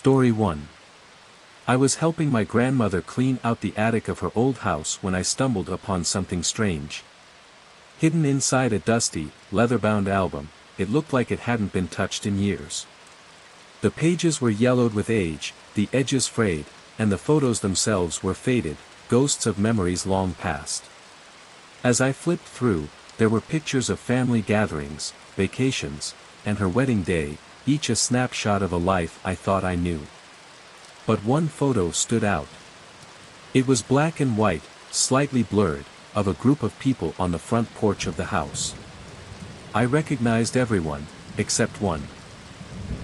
Story 1. I was helping my grandmother clean out the attic of her old house when I stumbled upon something strange. Hidden inside a dusty, leather-bound album, it looked like it hadn't been touched in years. The pages were yellowed with age, the edges frayed, and the photos themselves were faded, ghosts of memories long past. As I flipped through, there were pictures of family gatherings, vacations, and her wedding day, each a snapshot of a life I thought I knew. But one photo stood out. It was black and white, slightly blurred, of a group of people on the front porch of the house. I recognized everyone, except one.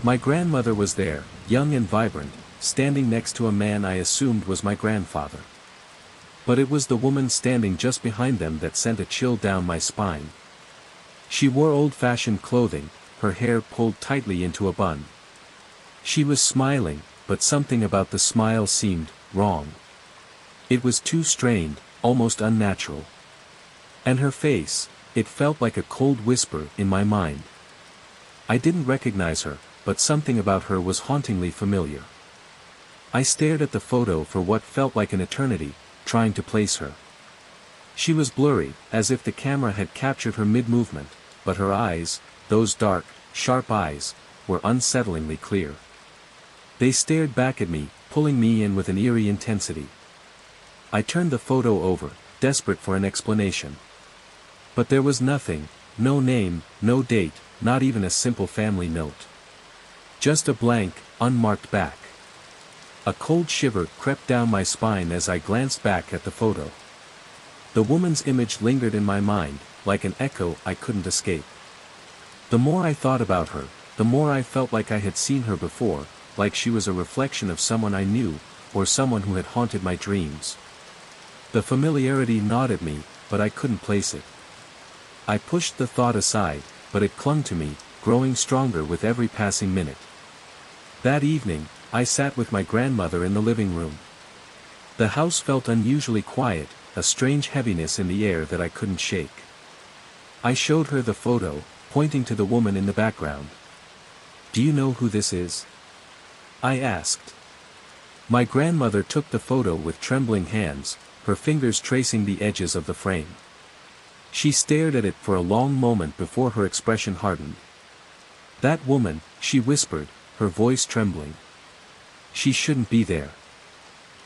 My grandmother was there, young and vibrant, standing next to a man I assumed was my grandfather. But it was the woman standing just behind them that sent a chill down my spine. She wore old-fashioned clothing, her hair pulled tightly into a bun. She was smiling, but something about the smile seemed wrong. It was too strained, almost unnatural. And her face, it felt like a cold whisper in my mind. I didn't recognize her, but something about her was hauntingly familiar. I stared at the photo for what felt like an eternity, trying to place her. She was blurry, as if the camera had captured her mid-movement, but her eyes, those dark, sharp eyes, were unsettlingly clear. They stared back at me, pulling me in with an eerie intensity. I turned the photo over, desperate for an explanation. But there was nothing, no name, no date, not even a simple family note. Just a blank, unmarked back. A cold shiver crept down my spine as I glanced back at the photo. The woman's image lingered in my mind, like an echo I couldn't escape. The more I thought about her, the more I felt like I had seen her before, like she was a reflection of someone I knew, or someone who had haunted my dreams. The familiarity gnawed at me, but I couldn't place it. I pushed the thought aside, but it clung to me, growing stronger with every passing minute. That evening, I sat with my grandmother in the living room. The house felt unusually quiet, a strange heaviness in the air that I couldn't shake. I showed her the photo, pointing to the woman in the background. "Do you know who this is?" I asked. My grandmother took the photo with trembling hands, her fingers tracing the edges of the frame. She stared at it for a long moment before her expression hardened. "That woman," she whispered, her voice trembling. "She shouldn't be there."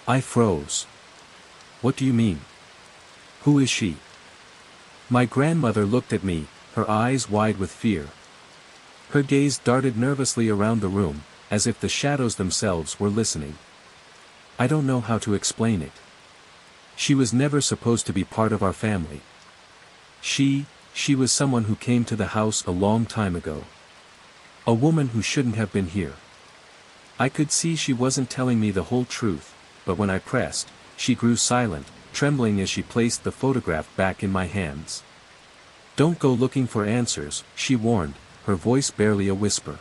I froze. "What do you mean? Who is she?" My grandmother looked at me, her eyes wide with fear. Her gaze darted nervously around the room, as if the shadows themselves were listening. "I don't know how to explain it. She was never supposed to be part of our family. She was someone who came to the house a long time ago. A woman who shouldn't have been here." I could see she wasn't telling me the whole truth, but when I pressed, she grew silent, trembling as she placed the photograph back in my hands. "Don't go looking for answers," she warned, her voice barely a whisper.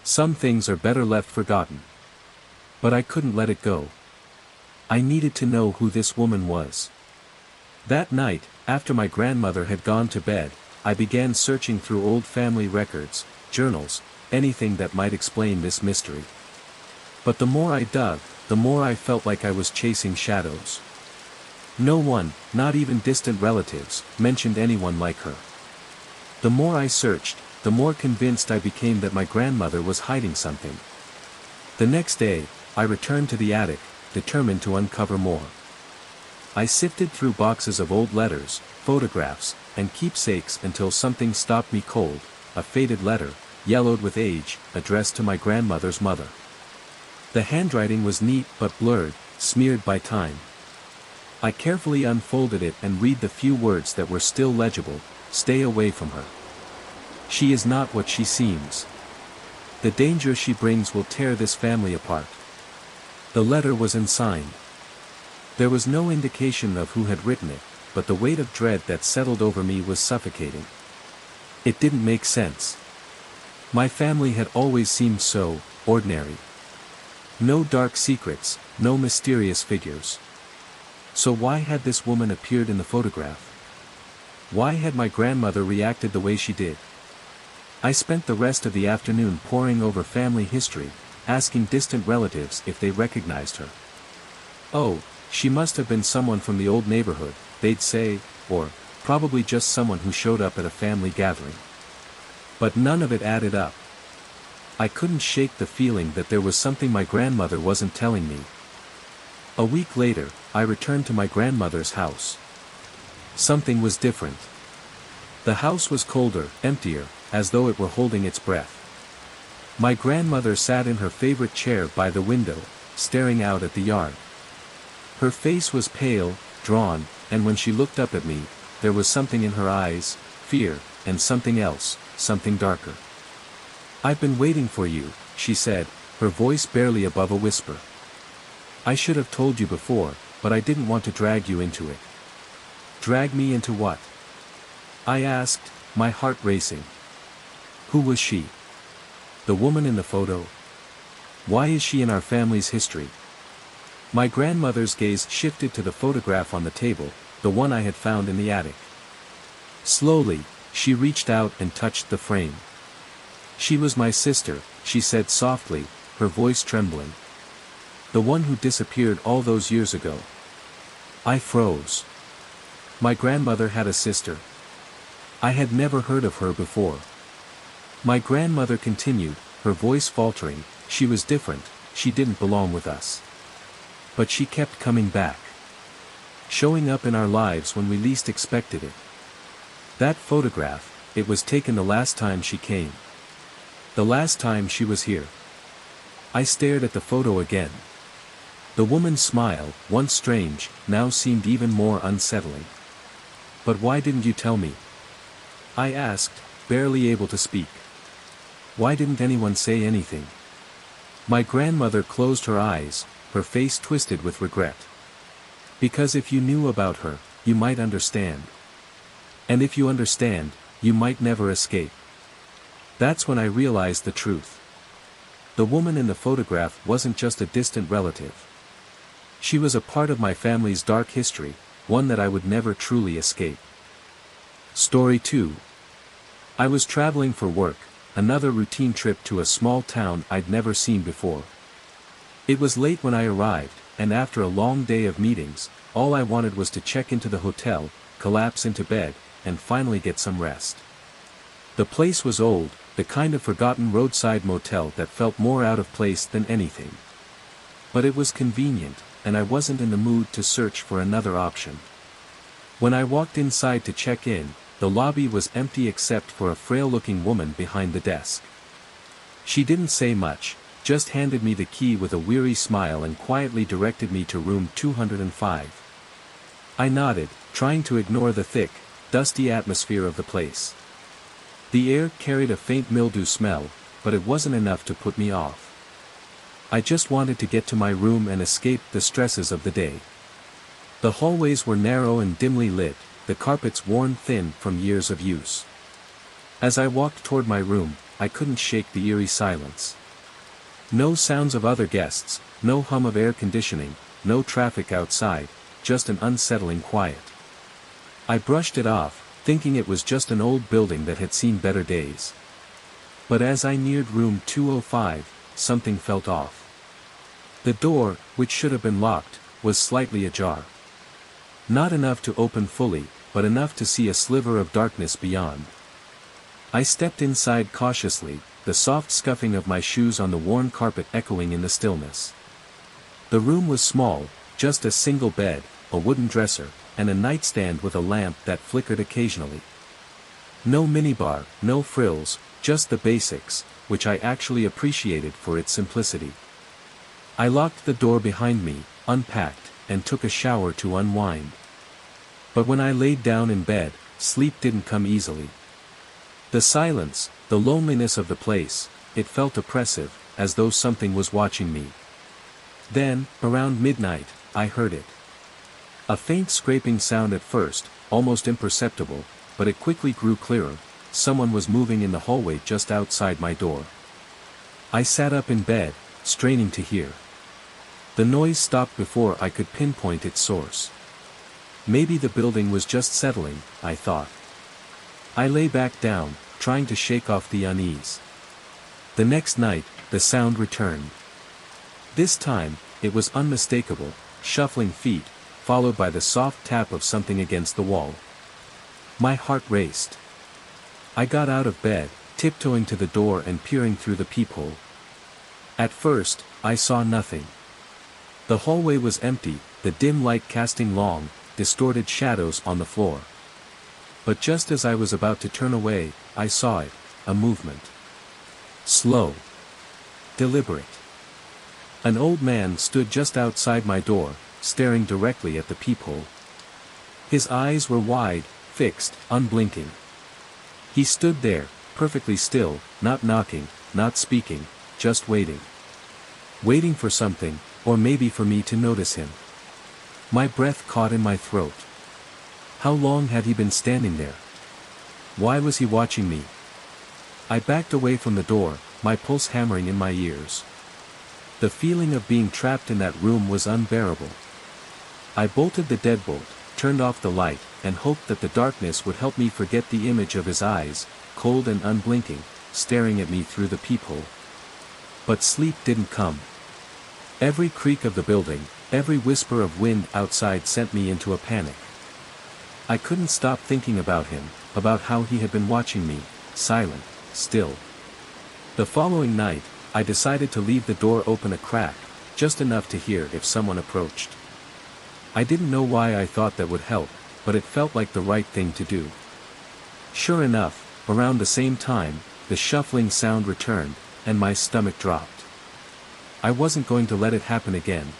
"Some things are better left forgotten." But I couldn't let it go. I needed to know who this woman was. That night, after my grandmother had gone to bed, I began searching through old family records, journals, anything that might explain this mystery. But the more I dug, the more I felt like I was chasing shadows. No one, not even distant relatives, mentioned anyone like her. The more I searched, the more convinced I became that my grandmother was hiding something. The next day, I returned to the attic, determined to uncover more. I sifted through boxes of old letters, photographs, and keepsakes until something stopped me cold, a faded letter, yellowed with age, addressed to my grandmother's mother. The handwriting was neat but blurred, smeared by time. I carefully unfolded it and read the few words that were still legible: "Stay away from her. She is not what she seems. The danger she brings will tear this family apart." The letter was unsigned. There was no indication of who had written it, but the weight of dread that settled over me was suffocating. It didn't make sense. My family had always seemed so ordinary. No dark secrets, no mysterious figures. So why had this woman appeared in the photograph? Why had my grandmother reacted the way she did? I spent the rest of the afternoon poring over family history, asking distant relatives if they recognized her. "Oh, she must have been someone from the old neighborhood," they'd say, or, "probably just someone who showed up at a family gathering." But none of it added up. I couldn't shake the feeling that there was something my grandmother wasn't telling me. A week later, I returned to my grandmother's house. Something was different. The house was colder, emptier, as though it were holding its breath. My grandmother sat in her favorite chair by the window, staring out at the yard. Her face was pale, drawn, and when she looked up at me, there was something in her eyes, fear, and something else, something darker. "I've been waiting for you," she said, her voice barely above a whisper. "I should have told you before, but I didn't want to drag you into it." "Drag me into what?" I asked, my heart racing. Who was she? The woman in the photo? Why is she in our family's history? My grandmother's gaze shifted to the photograph on the table, the one I had found in the attic. Slowly, she reached out and touched the frame. "She was my sister," she said softly, her voice trembling. "The one who disappeared all those years ago." I froze. My grandmother had a sister. I had never heard of her before. My grandmother continued, her voice faltering, "She was different, she didn't belong with us. But she kept coming back. Showing up in our lives when we least expected it. That photograph, it was taken the last time she came. The last time she was here." I stared at the photo again. The woman's smile, once strange, now seemed even more unsettling. "But why didn't you tell me?" I asked, barely able to speak. Why didn't anyone say anything? My grandmother closed her eyes, her face twisted with regret. "Because if you knew about her, you might understand. And if you understand, you might never escape." That's when I realized the truth. The woman in the photograph wasn't just a distant relative. She was a part of my family's dark history, one that I would never truly escape. Story 2. I was traveling for work, another routine trip to a small town I'd never seen before. It was late when I arrived, and after a long day of meetings, all I wanted was to check into the hotel, collapse into bed, and finally get some rest. The place was old, the kind of forgotten roadside motel that felt more out of place than anything. But it was convenient, and I wasn't in the mood to search for another option. When I walked inside to check in, the lobby was empty except for a frail-looking woman behind the desk. She didn't say much, just handed me the key with a weary smile and quietly directed me to room 205. I nodded, trying to ignore the thick, dusty atmosphere of the place. The air carried a faint mildew smell, but it wasn't enough to put me off. I just wanted to get to my room and escape the stresses of the day. The hallways were narrow and dimly lit, the carpets worn thin from years of use. As I walked toward my room, I couldn't shake the eerie silence. No sounds of other guests, no hum of air conditioning, no traffic outside, just an unsettling quiet. I brushed it off, thinking it was just an old building that had seen better days. But as I neared room 205, something felt off. The door, which should have been locked, was slightly ajar. Not enough to open fully, but enough to see a sliver of darkness beyond. I stepped inside cautiously, the soft scuffing of my shoes on the worn carpet echoing in the stillness. The room was small, just a single bed, a wooden dresser, and a nightstand with a lamp that flickered occasionally. No minibar, no frills, just the basics, which I actually appreciated for its simplicity. I locked the door behind me, unpacked, and took a shower to unwind. But when I laid down in bed, sleep didn't come easily. The silence, the loneliness of the place, it felt oppressive, as though something was watching me. Then, around midnight, I heard it. A faint scraping sound at first, almost imperceptible, but it quickly grew clearer. Someone was moving in the hallway just outside my door. I sat up in bed, straining to hear. The noise stopped before I could pinpoint its source. Maybe the building was just settling, I thought. I lay back down, trying to shake off the unease. The next night, the sound returned. This time, it was unmistakable, shuffling feet, followed by the soft tap of something against the wall. My heart raced. I got out of bed, tiptoeing to the door and peering through the peephole. At first, I saw nothing. The hallway was empty, the dim light casting long, distorted shadows on the floor. But just as I was about to turn away, I saw it, a movement. Slow. Deliberate. An old man stood just outside my door, staring directly at the peephole. His eyes were wide, fixed, unblinking. He stood there, perfectly still, not knocking, not speaking, just waiting. Waiting for something, or maybe for me to notice him. My breath caught in my throat. How long had he been standing there? Why was he watching me? I backed away from the door, my pulse hammering in my ears. The feeling of being trapped in that room was unbearable. I bolted the deadbolt, turned off the light, and hoped that the darkness would help me forget the image of his eyes, cold and unblinking, staring at me through the peephole. But sleep didn't come. Every creak of the building, every whisper of wind outside sent me into a panic. I couldn't stop thinking about him, about how he had been watching me, silent, still. The following night, I decided to leave the door open a crack, just enough to hear if someone approached. I didn't know why I thought that would help, but it felt like the right thing to do. Sure enough, around the same time, the shuffling sound returned, and my stomach dropped. I wasn't going to let it happen again.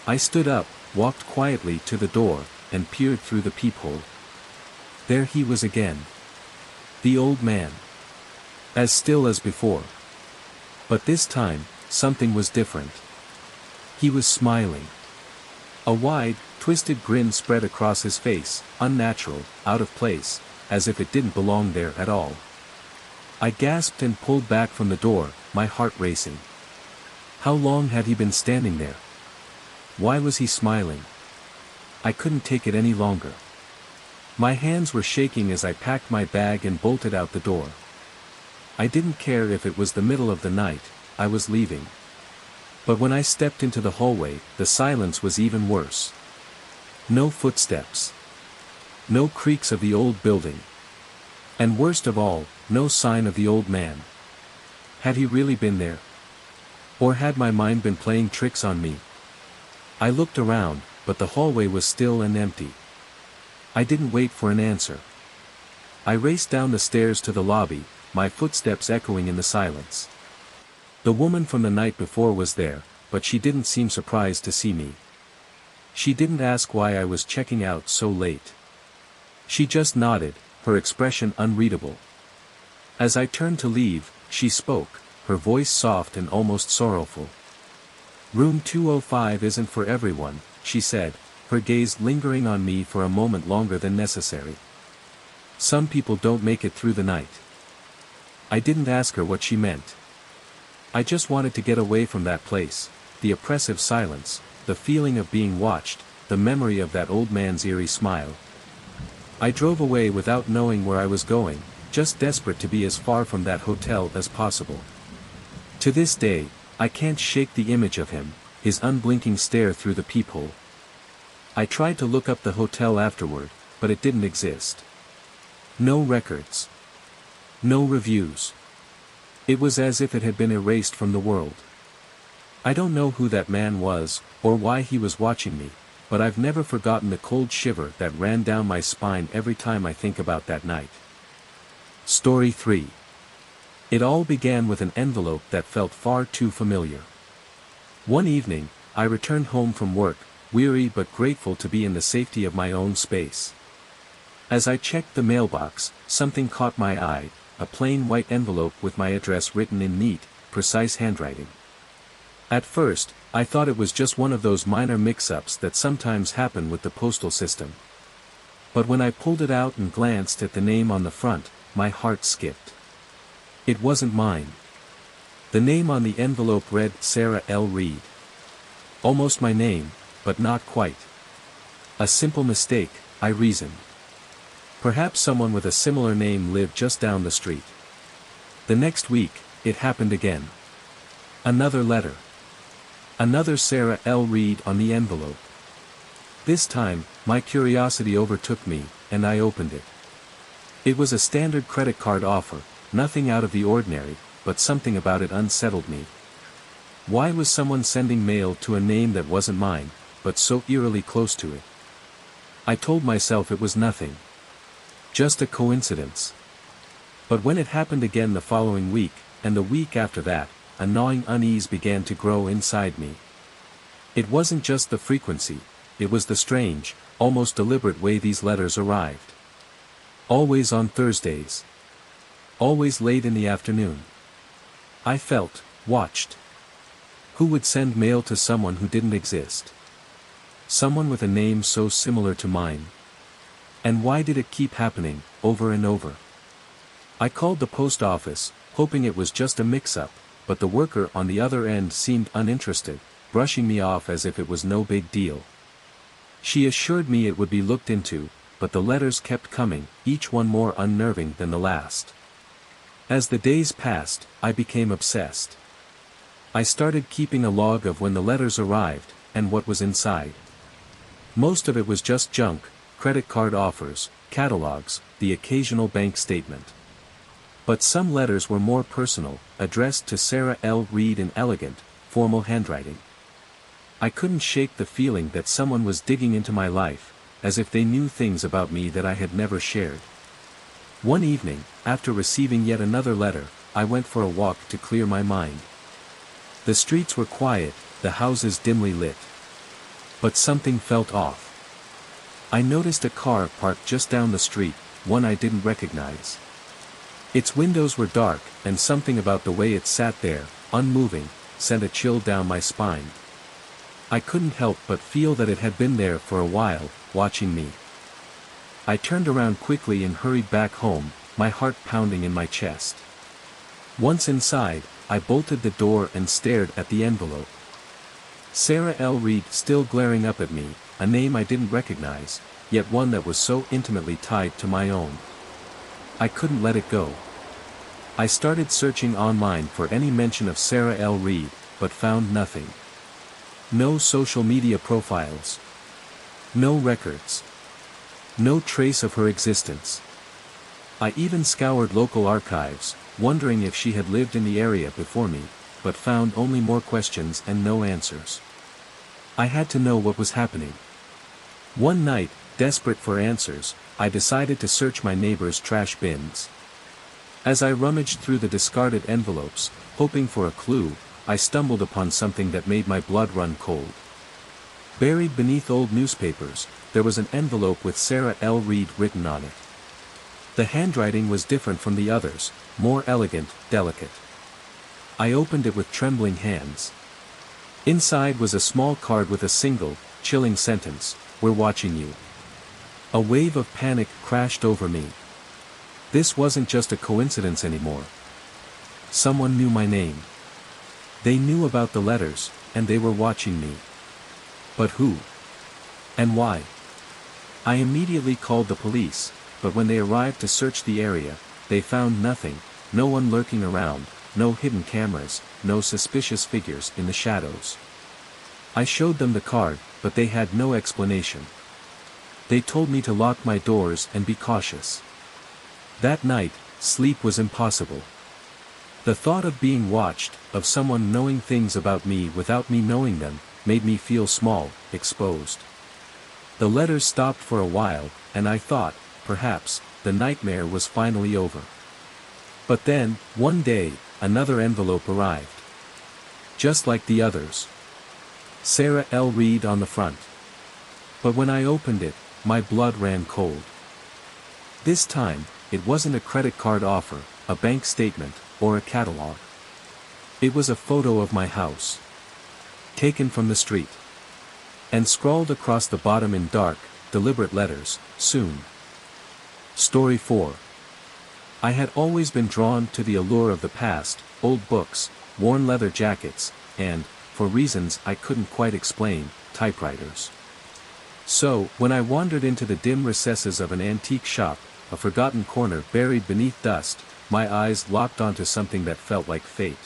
I stood up, walked quietly to the door, and peered through the peephole. There he was again. The old man. As still as before. But this time, something was different. He was smiling. A wide, twisted grin spread across his face, unnatural, out of place, as if it didn't belong there at all. I gasped and pulled back from the door, my heart racing. How long had he been standing there? Why was he smiling? I couldn't take it any longer. My hands were shaking as I packed my bag and bolted out the door. I didn't care if it was the middle of the night, I was leaving. But when I stepped into the hallway, the silence was even worse. No footsteps. No creaks of the old building. And worst of all, no sign of the old man. Had he really been there? Or had my mind been playing tricks on me? I looked around, but the hallway was still and empty. I didn't wait for an answer. I raced down the stairs to the lobby, my footsteps echoing in the silence. The woman from the night before was there, but she didn't seem surprised to see me. She didn't ask why I was checking out so late. She just nodded, her expression unreadable. As I turned to leave, she spoke, her voice soft and almost sorrowful. "Room 205 isn't for everyone," she said, her gaze lingering on me for a moment longer than necessary. "Some people don't make it through the night." I didn't ask her what she meant. I just wanted to get away from that place, the oppressive silence, the feeling of being watched, the memory of that old man's eerie smile. I drove away without knowing where I was going, just desperate to be as far from that hotel as possible. To this day, I can't shake the image of him, his unblinking stare through the peephole. I tried to look up the hotel afterward, but it didn't exist. No records. No reviews. It was as if it had been erased from the world. I don't know who that man was, or why he was watching me, but I've never forgotten the cold shiver that ran down my spine every time I think about that night. Story 3. It all began with an envelope that felt far too familiar. One evening, I returned home from work, weary but grateful to be in the safety of my own space. As I checked the mailbox, something caught my eye, a plain white envelope with my address written in neat, precise handwriting. At first, I thought it was just one of those minor mix-ups that sometimes happen with the postal system. But when I pulled it out and glanced at the name on the front, my heart skipped. It wasn't mine. The name on the envelope read Sarah L. Reed. Almost my name, but not quite. A simple mistake, I reasoned. Perhaps someone with a similar name lived just down the street. The next week, it happened again. Another letter. Another Sarah L. Reed on the envelope. This time, my curiosity overtook me, and I opened it. It was a standard credit card offer, nothing out of the ordinary, but something about it unsettled me. Why was someone sending mail to a name that wasn't mine, but so eerily close to it? I told myself it was nothing. Just a coincidence. But when it happened again the following week, and the week after that, a gnawing unease began to grow inside me. It wasn't just the frequency, it was the strange, almost deliberate way these letters arrived. Always on Thursdays. Always late in the afternoon. I felt watched. Who would send mail to someone who didn't exist? Someone with a name so similar to mine. And why did it keep happening, over and over? I called the post office, hoping it was just a mix-up, but the worker on the other end seemed uninterested, brushing me off as if it was no big deal. She assured me it would be looked into, but the letters kept coming, each one more unnerving than the last. As the days passed, I became obsessed. I started keeping a log of when the letters arrived, and what was inside. Most of it was just junk, credit card offers, catalogs, the occasional bank statement. But some letters were more personal, addressed to Sarah L. Reed in elegant, formal handwriting. I couldn't shake the feeling that someone was digging into my life, as if they knew things about me that I had never shared. One evening, after receiving yet another letter, I went for a walk to clear my mind. The streets were quiet, the houses dimly lit. But something felt off. I noticed a car parked just down the street, one I didn't recognize. Its windows were dark, and something about the way it sat there, unmoving, sent a chill down my spine. I couldn't help but feel that it had been there for a while, watching me. I turned around quickly and hurried back home, my heart pounding in my chest. Once inside, I bolted the door and stared at the envelope. Sarah L. Reed still glaring up at me, a name I didn't recognize, yet one that was so intimately tied to my own. I couldn't let it go. I started searching online for any mention of Sarah L. Reed, but found nothing. No social media profiles. No records. No trace of her existence. I even scoured local archives, wondering if she had lived in the area before me, but found only more questions and no answers. I had to know what was happening. One night, desperate for answers, I decided to search my neighbor's trash bins. As I rummaged through the discarded envelopes, hoping for a clue, I stumbled upon something that made my blood run cold. Buried beneath old newspapers, there was an envelope with Sarah L. Reed written on it. The handwriting was different from the others, more elegant, delicate. I opened it with trembling hands. Inside was a small card with a single, chilling sentence, "We're watching you." A wave of panic crashed over me. This wasn't just a coincidence anymore. Someone knew my name. They knew about the letters, and they were watching me. But who? And why? I immediately called the police, but when they arrived to search the area, they found nothing, no one lurking around, no hidden cameras, no suspicious figures in the shadows. I showed them the card, but they had no explanation. They told me to lock my doors and be cautious. That night, sleep was impossible. The thought of being watched, of someone knowing things about me without me knowing them, made me feel small, exposed. The letters stopped for a while, and I thought, perhaps, the nightmare was finally over. But then, one day, another envelope arrived. Just like the others. Sarah L. Reed on the front. But when I opened it, my blood ran cold. This time, it wasn't a credit card offer, a bank statement, or a catalog. It was a photo of my house. Taken from the street. And scrawled across the bottom in dark, deliberate letters, "Soon." Story 4. I had always been drawn to the allure of the past, old books, worn leather jackets, and, for reasons I couldn't quite explain, typewriters. So, when I wandered into the dim recesses of an antique shop, a forgotten corner buried beneath dust, my eyes locked onto something that felt like fate.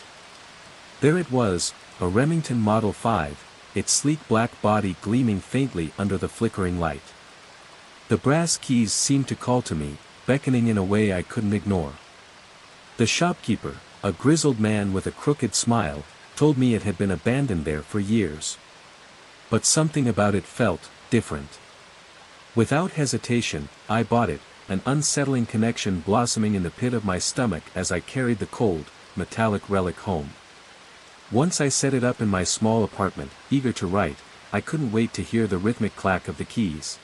There it was, a Remington Model 5, its sleek black body gleaming faintly under the flickering light. The brass keys seemed to call to me, beckoning in a way I couldn't ignore. The shopkeeper, a grizzled man with a crooked smile, told me it had been abandoned there for years. But something about it felt different. Without hesitation, I bought it, an unsettling connection blossoming in the pit of my stomach as I carried the cold, metallic relic home. Once I set it up in my small apartment, eager to write, I couldn't wait to hear the rhythmic clack of the keys.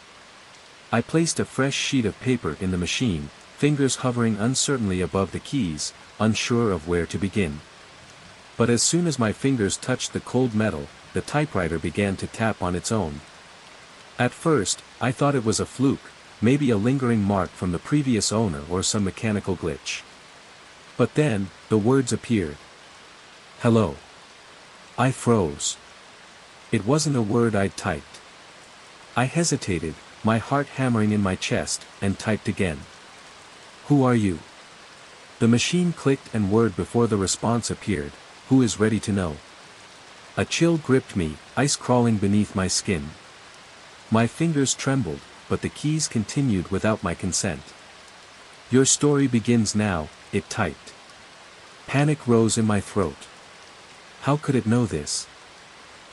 I placed a fresh sheet of paper in the machine, fingers hovering uncertainly above the keys, unsure of where to begin. But as soon as my fingers touched the cold metal, the typewriter began to tap on its own. At first, I thought it was a fluke, maybe a lingering mark from the previous owner or some mechanical glitch. But then, the words appeared. Hello. I froze. It wasn't a word I'd typed. I hesitated, my heart hammering in my chest, and typed again. Who are you? The machine clicked and word before the response appeared, who is ready to know? A chill gripped me, ice crawling beneath my skin. My fingers trembled, but the keys continued without my consent. Your story begins now, it typed. Panic rose in my throat. How could it know this?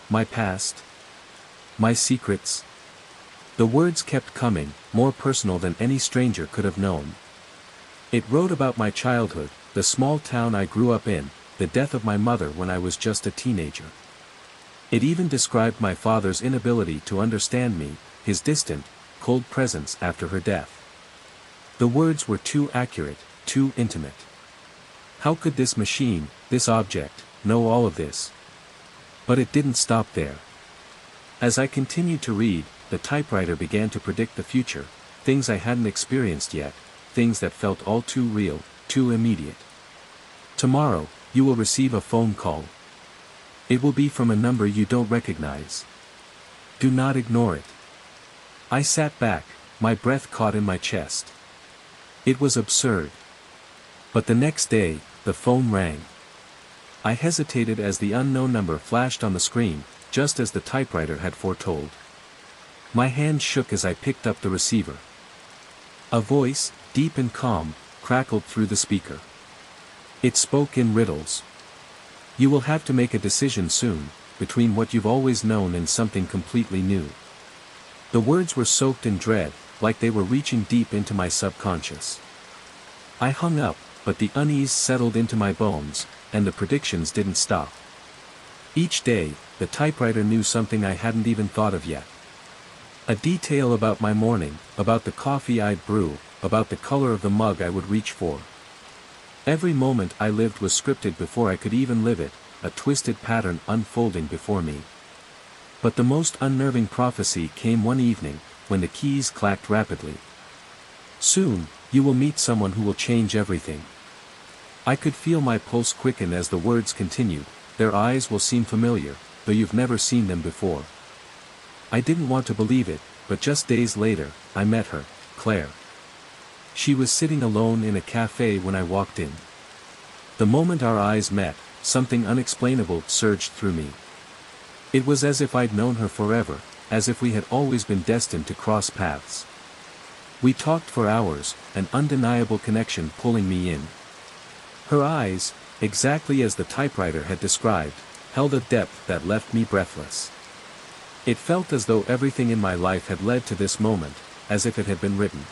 My past? My secrets? The words kept coming, more personal than any stranger could have known. It wrote about my childhood, the small town I grew up in, the death of my mother when I was just a teenager. It even described my father's inability to understand me, his distant, cold presence after her death. The words were too accurate, too intimate. How could this machine, this object, know all of this? But it didn't stop there. As I continued to read, the typewriter began to predict the future, things I hadn't experienced yet, things that felt all too real, too immediate. Tomorrow, you will receive a phone call. It will be from a number you don't recognize. Do not ignore it. I sat back, my breath caught in my chest. It was absurd. But the next day, the phone rang. I hesitated as the unknown number flashed on the screen, just as the typewriter had foretold. My hand shook as I picked up the receiver. A voice, deep and calm, crackled through the speaker. It spoke in riddles. You will have to make a decision soon, between what you've always known and something completely new. The words were soaked in dread, like they were reaching deep into my subconscious. I hung up, but the unease settled into my bones, and the predictions didn't stop. Each day, the typewriter knew something I hadn't even thought of yet. A detail about my morning, about the coffee I'd brew, about the color of the mug I would reach for. Every moment I lived was scripted before I could even live it, a twisted pattern unfolding before me. But the most unnerving prophecy came one evening, when the keys clacked rapidly. Soon, you will meet someone who will change everything. I could feel my pulse quicken as the words continued, their eyes will seem familiar, though you've never seen them before. I didn't want to believe it, but just days later, I met her, Claire. She was sitting alone in a cafe when I walked in. The moment our eyes met, something unexplainable surged through me. It was as if I'd known her forever, as if we had always been destined to cross paths. We talked for hours, an undeniable connection pulling me in. Her eyes, exactly as the typewriter had described, held a depth that left me breathless. It felt as though everything in my life had led to this moment, as if it had been written.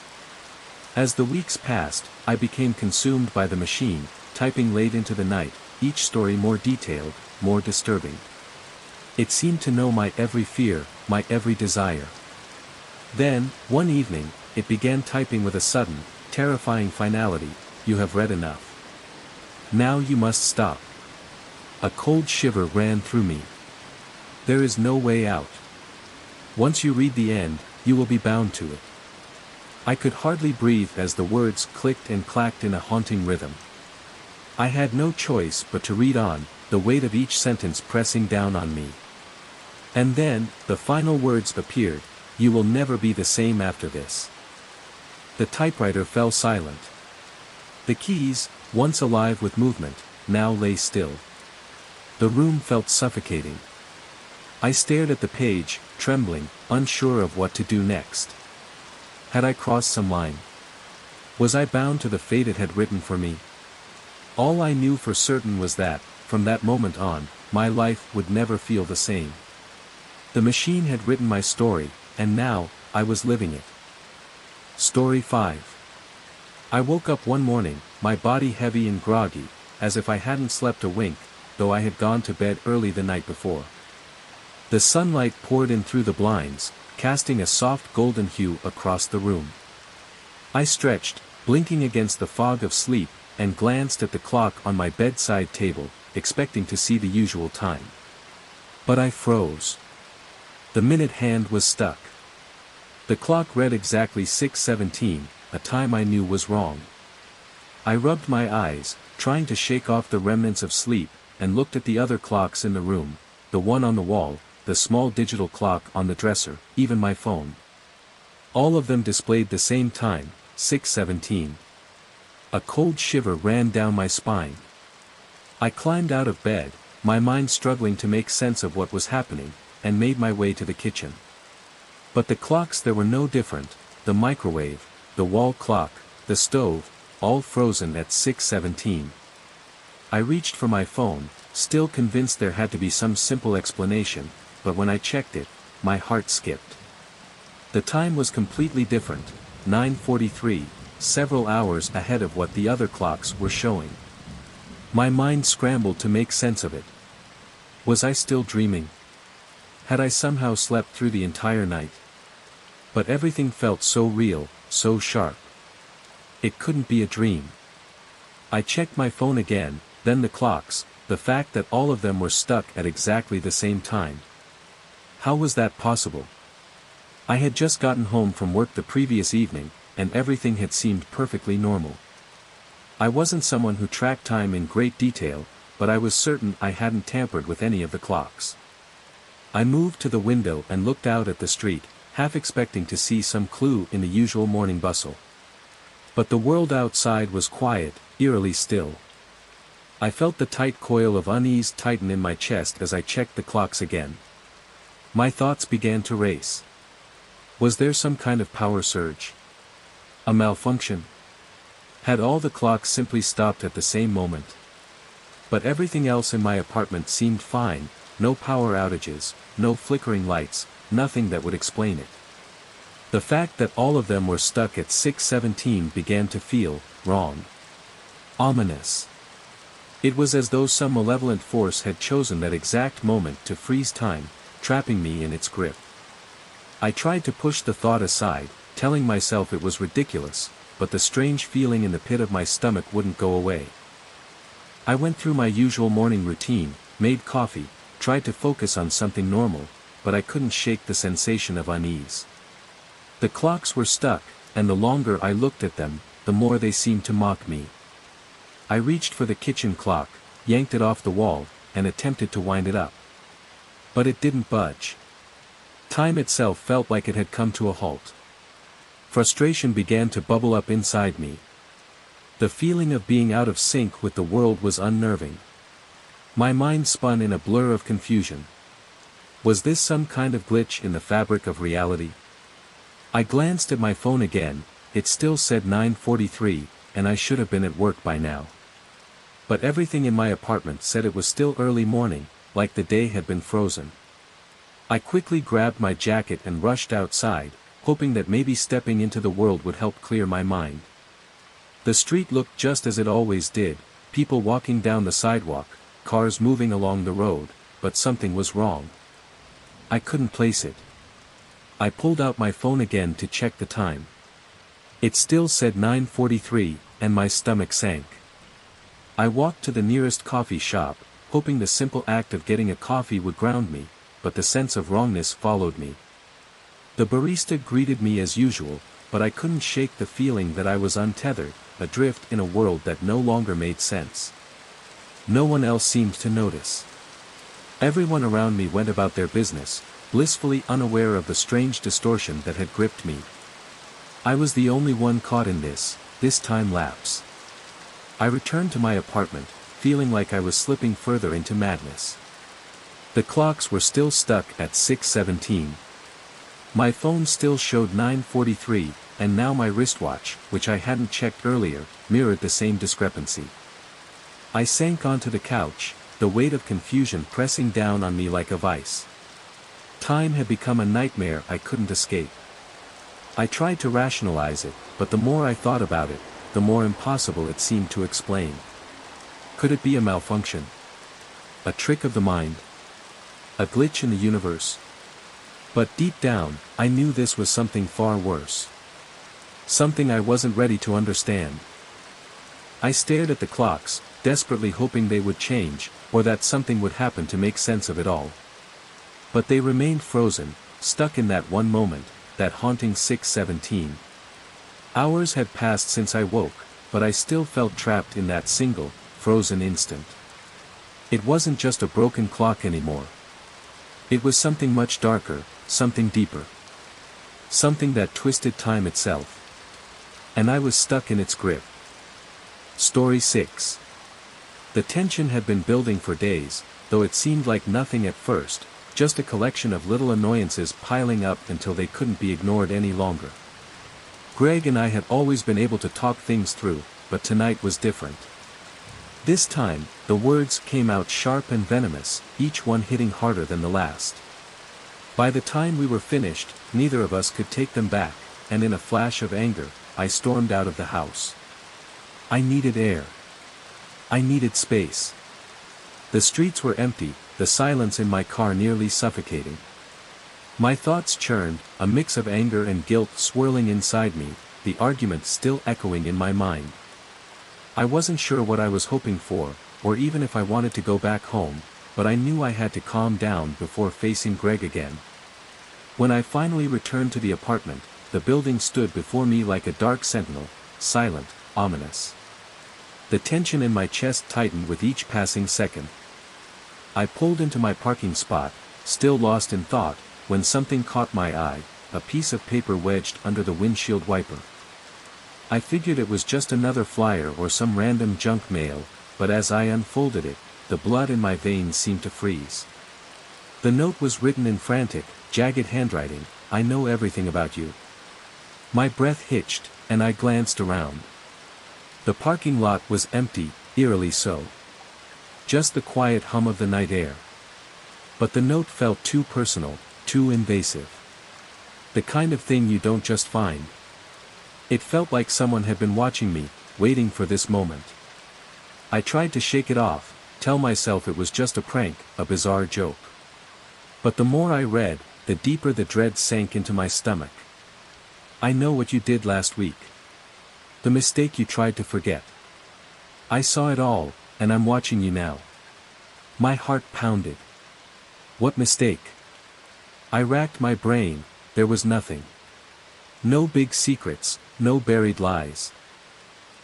As the weeks passed, I became consumed by the machine, typing late into the night, each story more detailed, more disturbing. It seemed to know my every fear, my every desire. Then, one evening, it began typing with a sudden, terrifying finality, "You have read enough. Now you must stop." A cold shiver ran through me. There is no way out. Once you read the end, you will be bound to it. I could hardly breathe as the words clicked and clacked in a haunting rhythm. I had no choice but to read on, the weight of each sentence pressing down on me. And then, the final words appeared, "You will never be the same after this." The typewriter fell silent. The keys, once alive with movement, now lay still. The room felt suffocating. I stared at the page, trembling, unsure of what to do next. Had I crossed some line? Was I bound to the fate it had written for me? All I knew for certain was that, from that moment on, my life would never feel the same. The machine had written my story, and now, I was living it. Story 5. I woke up one morning, my body heavy and groggy, as if I hadn't slept a wink, though I had gone to bed early the night before. The sunlight poured in through the blinds, casting a soft golden hue across the room. I stretched, blinking against the fog of sleep, and glanced at the clock on my bedside table, expecting to see the usual time. But I froze. The minute hand was stuck. The clock read exactly 6:17, a time I knew was wrong. I rubbed my eyes, trying to shake off the remnants of sleep, and looked at the other clocks in the room, the one on the wall, the small digital clock on the dresser, even my phone. All of them displayed the same time, 6:17. A cold shiver ran down my spine. I climbed out of bed, my mind struggling to make sense of what was happening, and made my way to the kitchen. But the clocks there were no different, the microwave, the wall clock, the stove, all frozen at 6:17. I reached for my phone, still convinced there had to be some simple explanation, but when I checked it, my heart skipped. The time was completely different, 9:43, several hours ahead of what the other clocks were showing. My mind scrambled to make sense of it. Was I still dreaming? Had I somehow slept through the entire night? But everything felt so real, so sharp. It couldn't be a dream. I checked my phone again, then the clocks, the fact that all of them were stuck at exactly the same time. How was that possible? I had just gotten home from work the previous evening, and everything had seemed perfectly normal. I wasn't someone who tracked time in great detail, but I was certain I hadn't tampered with any of the clocks. I moved to the window and looked out at the street, half expecting to see some clue in the usual morning bustle. But the world outside was quiet, eerily still. I felt the tight coil of unease tighten in my chest as I checked the clocks again. My thoughts began to race. Was there some kind of power surge? A malfunction? Had all the clocks simply stopped at the same moment? But everything else in my apartment seemed fine, no power outages, no flickering lights, nothing that would explain it. The fact that all of them were stuck at 6:17 began to feel wrong. Ominous. It was as though some malevolent force had chosen that exact moment to freeze time, trapping me in its grip. I tried to push the thought aside, telling myself it was ridiculous, but the strange feeling in the pit of my stomach wouldn't go away. I went through my usual morning routine, made coffee, tried to focus on something normal, but I couldn't shake the sensation of unease. The clocks were stuck, and the longer I looked at them, the more they seemed to mock me. I reached for the kitchen clock, yanked it off the wall, and attempted to wind it up. But it didn't budge. Time itself felt like it had come to a halt. Frustration began to bubble up inside me. The feeling of being out of sync with the world was unnerving. My mind spun in a blur of confusion. Was this some kind of glitch in the fabric of reality? I glanced at my phone again, it still said 9:43, and I should have been at work by now. But everything in my apartment said it was still early morning, like the day had been frozen. I quickly grabbed my jacket and rushed outside, hoping that maybe stepping into the world would help clear my mind. The street looked just as it always did, people walking down the sidewalk, cars moving along the road, but something was wrong. I couldn't place it. I pulled out my phone again to check the time. It still said 9:43, and my stomach sank. I walked to the nearest coffee shop, hoping the simple act of getting a coffee would ground me, but the sense of wrongness followed me. The barista greeted me as usual, but I couldn't shake the feeling that I was untethered, adrift in a world that no longer made sense. No one else seemed to notice. Everyone around me went about their business, blissfully unaware of the strange distortion that had gripped me. I was the only one caught in this time lapse. I returned to my apartment, feeling like I was slipping further into madness. The clocks were still stuck at 6:17. My phone still showed 9:43, and now my wristwatch, which I hadn't checked earlier, mirrored the same discrepancy. I sank onto the couch, the weight of confusion pressing down on me like a vice. Time had become a nightmare I couldn't escape. I tried to rationalize it, but the more I thought about it, the more impossible it seemed to explain. Could it be a malfunction? A trick of the mind? A glitch in the universe? But deep down, I knew this was something far worse. Something I wasn't ready to understand. I stared at the clocks, desperately hoping they would change, or that something would happen to make sense of it all. But they remained frozen, stuck in that one moment, that haunting 6:17. Hours had passed since I woke, but I still felt trapped in that single, frozen instant. It wasn't just a broken clock anymore. It was something much darker, something deeper. Something that twisted time itself. And I was stuck in its grip. Story 6. The tension had been building for days, though it seemed like nothing at first, just a collection of little annoyances piling up until they couldn't be ignored any longer. Greg and I had always been able to talk things through, but tonight was different. This time, the words came out sharp and venomous, each one hitting harder than the last. By the time we were finished, neither of us could take them back, and in a flash of anger, I stormed out of the house. I needed air. I needed space. The streets were empty, the silence in my car nearly suffocating. My thoughts churned, a mix of anger and guilt swirling inside me, the argument still echoing in my mind. I wasn't sure what I was hoping for, or even if I wanted to go back home, but I knew I had to calm down before facing Greg again. When I finally returned to the apartment, the building stood before me like a dark sentinel, silent, ominous. The tension in my chest tightened with each passing second. I pulled into my parking spot, still lost in thought, when something caught my eye, a piece of paper wedged under the windshield wiper. I figured it was just another flyer or some random junk mail, but as I unfolded it, the blood in my veins seemed to freeze. The note was written in frantic, jagged handwriting, "I know everything about you." My breath hitched, and I glanced around. The parking lot was empty, eerily so. Just the quiet hum of the night air. But the note felt too personal, too invasive. The kind of thing you don't just find. It felt like someone had been watching me, waiting for this moment. I tried to shake it off, tell myself it was just a prank, a bizarre joke. But the more I read, the deeper the dread sank into my stomach. I know what you did last week. The mistake you tried to forget. I saw it all, and I'm watching you now. My heart pounded. What mistake? I racked my brain, there was nothing. No big secrets, no buried lies.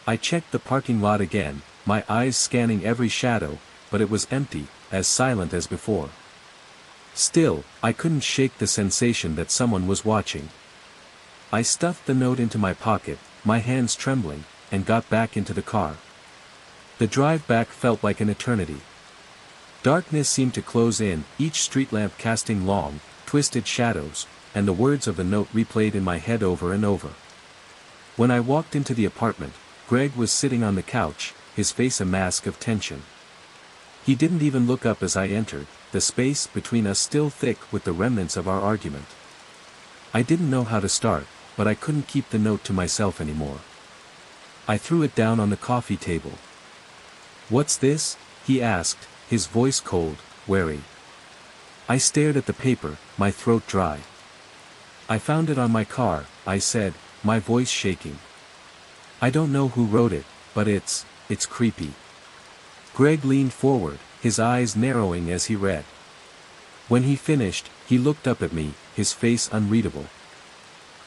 I checked the parking lot again, my eyes scanning every shadow, but it was empty, as silent as before. Still, I couldn't shake the sensation that someone was watching. I stuffed the note into my pocket, my hands trembling, and got back into the car. The drive back felt like an eternity. Darkness seemed to close in, each street lamp casting long, twisted shadows, and the words of the note replayed in my head over and over. When I walked into the apartment, Greg was sitting on the couch, his face a mask of tension. He didn't even look up as I entered, the space between us still thick with the remnants of our argument. I didn't know how to start, but I couldn't keep the note to myself anymore. I threw it down on the coffee table. "What's this?" he asked, his voice cold, wary. I stared at the paper, my throat dry. "I found it on my car," I said, my voice shaking. "I don't know who wrote it, but it's creepy." Greg leaned forward, his eyes narrowing as he read. When he finished, he looked up at me, his face unreadable.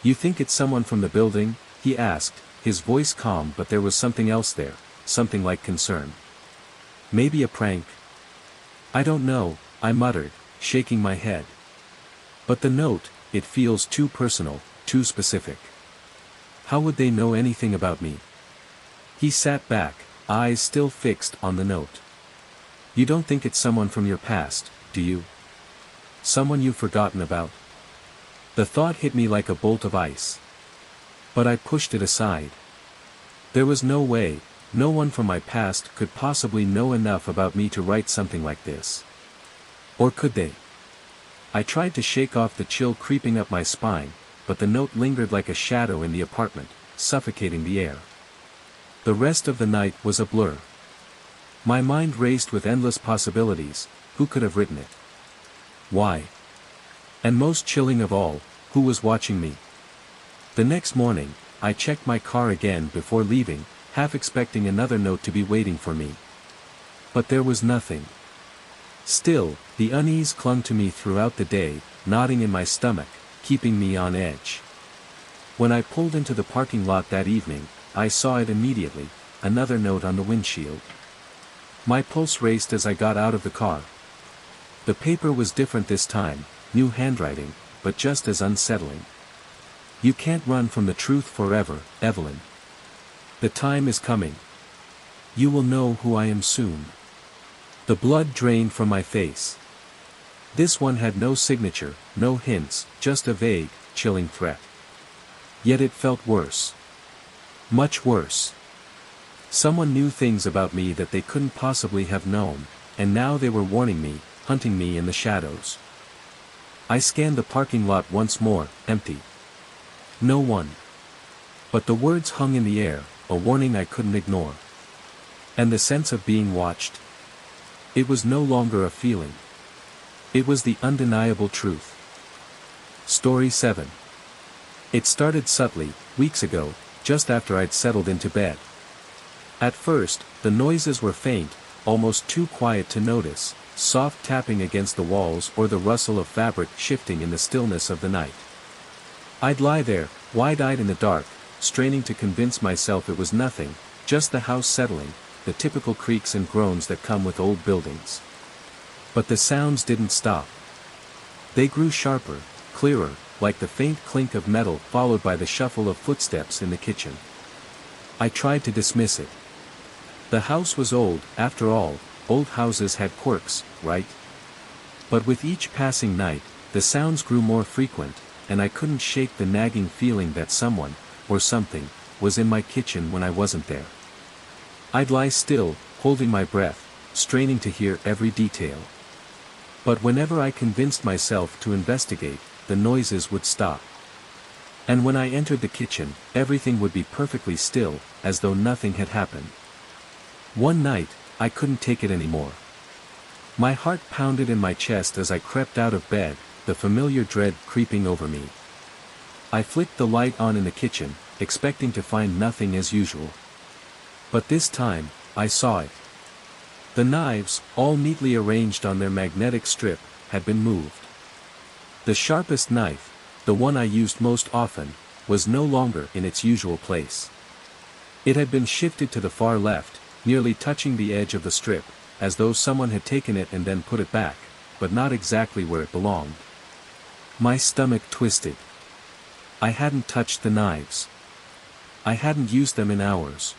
"You think it's someone from the building?" he asked, his voice calm, but there was something else there, something like concern. "Maybe a prank?" "I don't know," I muttered, shaking my head. "But the note, it feels too personal, too specific. How would they know anything about me?" He sat back, eyes still fixed on the note. You don't think it's someone from your past, do you? Someone you've forgotten about? The thought hit me like a bolt of ice. But I pushed it aside. There was no way, no one from my past could possibly know enough about me to write something like this. Or could they? I tried to shake off the chill creeping up my spine, but the note lingered like a shadow in the apartment, suffocating the air. The rest of the night was a blur. My mind raced with endless possibilities. Who could have written it? Why? And most chilling of all, who was watching me? The next morning, I checked my car again before leaving, half expecting another note to be waiting for me. But there was nothing. Still, the unease clung to me throughout the day, knotting in my stomach, keeping me on edge. When I pulled into the parking lot that evening, I saw it immediately, another note on the windshield. My pulse raced as I got out of the car. The paper was different this time, new handwriting, but just as unsettling. You can't run from the truth forever, Evelyn. The time is coming. You will know who I am soon. The blood drained from my face. This one had no signature, no hints, just a vague, chilling threat. Yet it felt worse. Much worse. Someone knew things about me that they couldn't possibly have known, and now they were warning me, hunting me in the shadows. I scanned the parking lot once more, empty. No one. But the words hung in the air, a warning I couldn't ignore. And the sense of being watched? It was no longer a feeling. It was the undeniable truth. Story 7. It started subtly, weeks ago, just after I'd settled into bed. At first, the noises were faint, almost too quiet to notice, soft tapping against the walls or the rustle of fabric shifting in the stillness of the night. I'd lie there, wide-eyed in the dark, straining to convince myself it was nothing, just the house settling, the typical creaks and groans that come with old buildings. But the sounds didn't stop. They grew sharper, clearer, like the faint clink of metal followed by the shuffle of footsteps in the kitchen. I tried to dismiss it. The house was old, after all, old houses had quirks, right? But with each passing night, the sounds grew more frequent, and I couldn't shake the nagging feeling that someone, or something, was in my kitchen when I wasn't there. I'd lie still, holding my breath, straining to hear every detail. But whenever I convinced myself to investigate, the noises would stop. And when I entered the kitchen, everything would be perfectly still, as though nothing had happened. One night, I couldn't take it anymore. My heart pounded in my chest as I crept out of bed, the familiar dread creeping over me. I flicked the light on in the kitchen, expecting to find nothing as usual. But this time, I saw it. The knives, all neatly arranged on their magnetic strip, had been moved. The sharpest knife, the one I used most often, was no longer in its usual place. It had been shifted to the far left, nearly touching the edge of the strip, as though someone had taken it and then put it back, but not exactly where it belonged. My stomach twisted. I hadn't touched the knives. I hadn't used them in hours.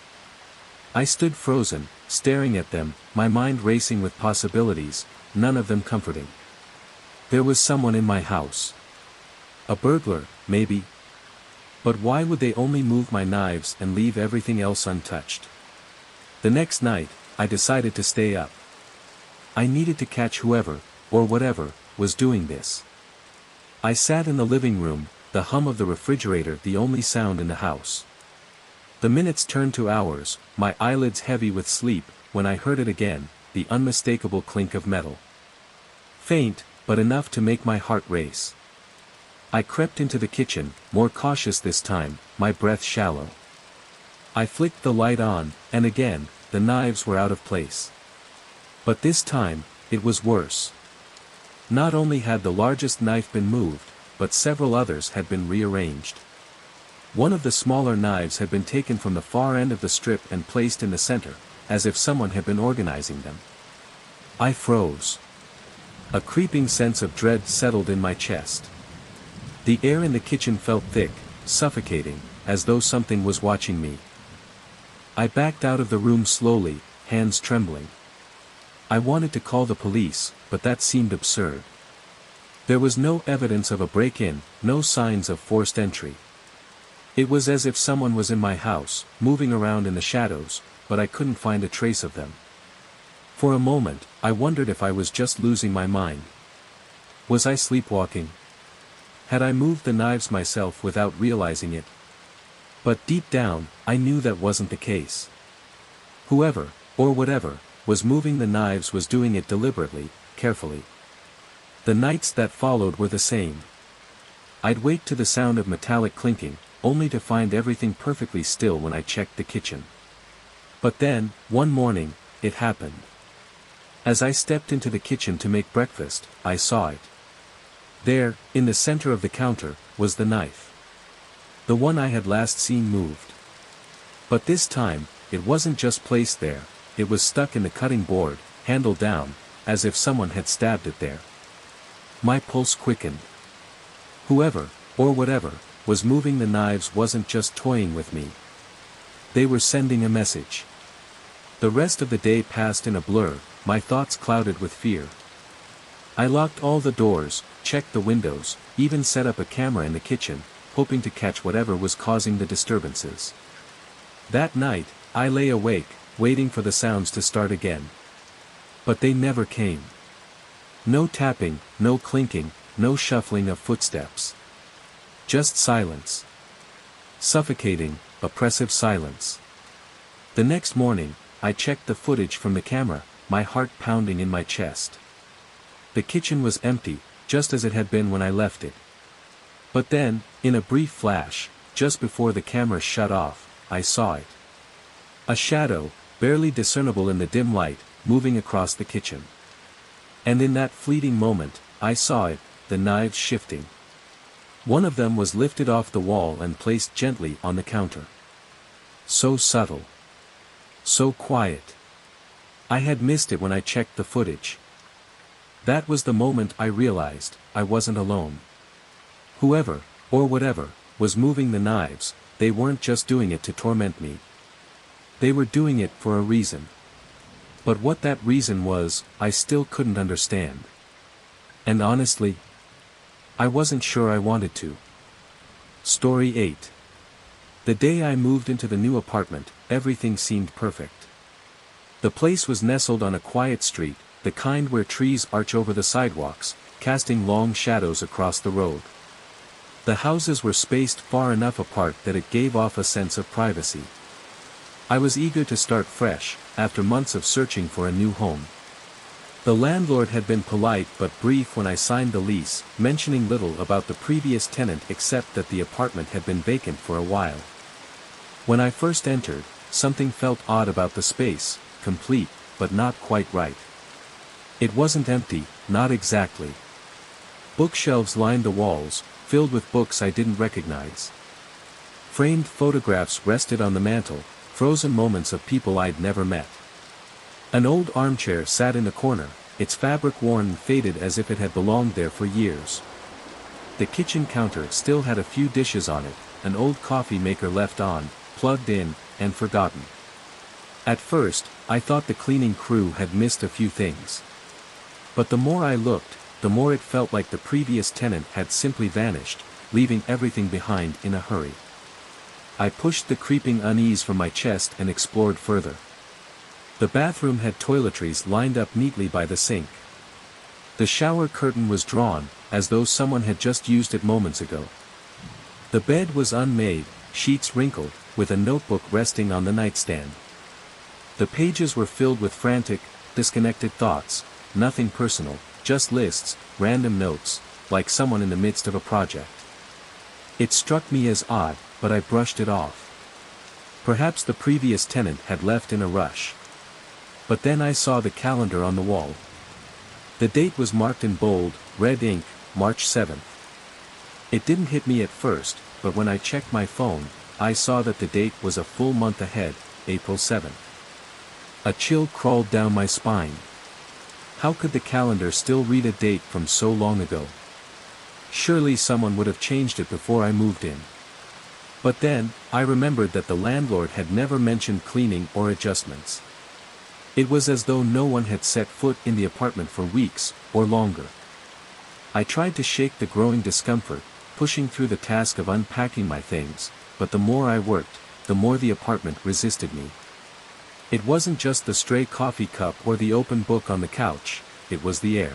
I stood frozen, staring at them, my mind racing with possibilities, none of them comforting. There was someone in my house. A burglar, maybe. But why would they only move my knives and leave everything else untouched? The next night, I decided to stay up. I needed to catch whoever, or whatever, was doing this. I sat in the living room, the hum of the refrigerator the only sound in the house. The minutes turned to hours, my eyelids heavy with sleep, when I heard it again, the unmistakable clink of metal. Faint, but enough to make my heart race. I crept into the kitchen, more cautious this time, my breath shallow. I flicked the light on, and again, the knives were out of place. But this time, it was worse. Not only had the largest knife been moved, but several others had been rearranged. One of the smaller knives had been taken from the far end of the strip and placed in the center, as if someone had been organizing them. I froze. A creeping sense of dread settled in my chest. The air in the kitchen felt thick, suffocating, as though something was watching me. I backed out of the room slowly, hands trembling. I wanted to call the police, but that seemed absurd. There was no evidence of a break-in, no signs of forced entry. It was as if someone was in my house, moving around in the shadows, but I couldn't find a trace of them. For a moment, I wondered if I was just losing my mind. Was I sleepwalking? Had I moved the knives myself without realizing it? But deep down, I knew that wasn't the case. Whoever, or whatever, was moving the knives was doing it deliberately, carefully. The nights that followed were the same. I'd wake to the sound of metallic clinking, only to find everything perfectly still when I checked the kitchen. But then, one morning, it happened. As I stepped into the kitchen to make breakfast, I saw it. There, in the center of the counter, was the knife. The one I had last seen moved. But this time, it wasn't just placed there, it was stuck in the cutting board, handle down, as if someone had stabbed it there. My pulse quickened. Whoever, or whatever, was moving the knives wasn't just toying with me. They were sending a message. The rest of the day passed in a blur, my thoughts clouded with fear. I locked all the doors, checked the windows, even set up a camera in the kitchen, hoping to catch whatever was causing the disturbances. That night, I lay awake, waiting for the sounds to start again. But they never came. No tapping, no clinking, no shuffling of footsteps. Just silence. Suffocating, oppressive silence. The next morning, I checked the footage from the camera, my heart pounding in my chest. The kitchen was empty, just as it had been when I left it. But then, in a brief flash, just before the camera shut off, I saw it. A shadow, barely discernible in the dim light, moving across the kitchen. And in that fleeting moment, I saw it, the knives shifting. One of them was lifted off the wall and placed gently on the counter. So subtle. So quiet. I had missed it when I checked the footage. That was the moment I realized, I wasn't alone. Whoever, or whatever, was moving the knives, they weren't just doing it to torment me. They were doing it for a reason. But what that reason was, I still couldn't understand. And honestly, I wasn't sure I wanted to. Story 8. The day I moved into the new apartment, everything seemed perfect. The place was nestled on a quiet street, the kind where trees arch over the sidewalks, casting long shadows across the road. The houses were spaced far enough apart that it gave off a sense of privacy. I was eager to start fresh, after months of searching for a new home. The landlord had been polite but brief when I signed the lease, mentioning little about the previous tenant except that the apartment had been vacant for a while. When I first entered, something felt odd about the space, complete, but not quite right. It wasn't empty, not exactly. Bookshelves lined the walls, filled with books I didn't recognize. Framed photographs rested on the mantel, frozen moments of people I'd never met. An old armchair sat in the corner, its fabric worn and faded as if it had belonged there for years. The kitchen counter still had a few dishes on it, an old coffee maker left on, plugged in, and forgotten. At first, I thought the cleaning crew had missed a few things. But the more I looked, the more it felt like the previous tenant had simply vanished, leaving everything behind in a hurry. I pushed the creeping unease from my chest and explored further. The bathroom had toiletries lined up neatly by the sink. The shower curtain was drawn, as though someone had just used it moments ago. The bed was unmade, sheets wrinkled, with a notebook resting on the nightstand. The pages were filled with frantic, disconnected thoughts, nothing personal, just lists, random notes, like someone in the midst of a project. It struck me as odd, but I brushed it off. Perhaps the previous tenant had left in a rush. But then I saw the calendar on the wall. The date was marked in bold, red ink, March 7th. It didn't hit me at first, but when I checked my phone, I saw that the date was a full month ahead, April 7th. A chill crawled down my spine. How could the calendar still read a date from so long ago? Surely someone would have changed it before I moved in. But then, I remembered that the landlord had never mentioned cleaning or adjustments. It was as though no one had set foot in the apartment for weeks, or longer. I tried to shake the growing discomfort, pushing through the task of unpacking my things, but the more I worked, the more the apartment resisted me. It wasn't just the stray coffee cup or the open book on the couch, it was the air.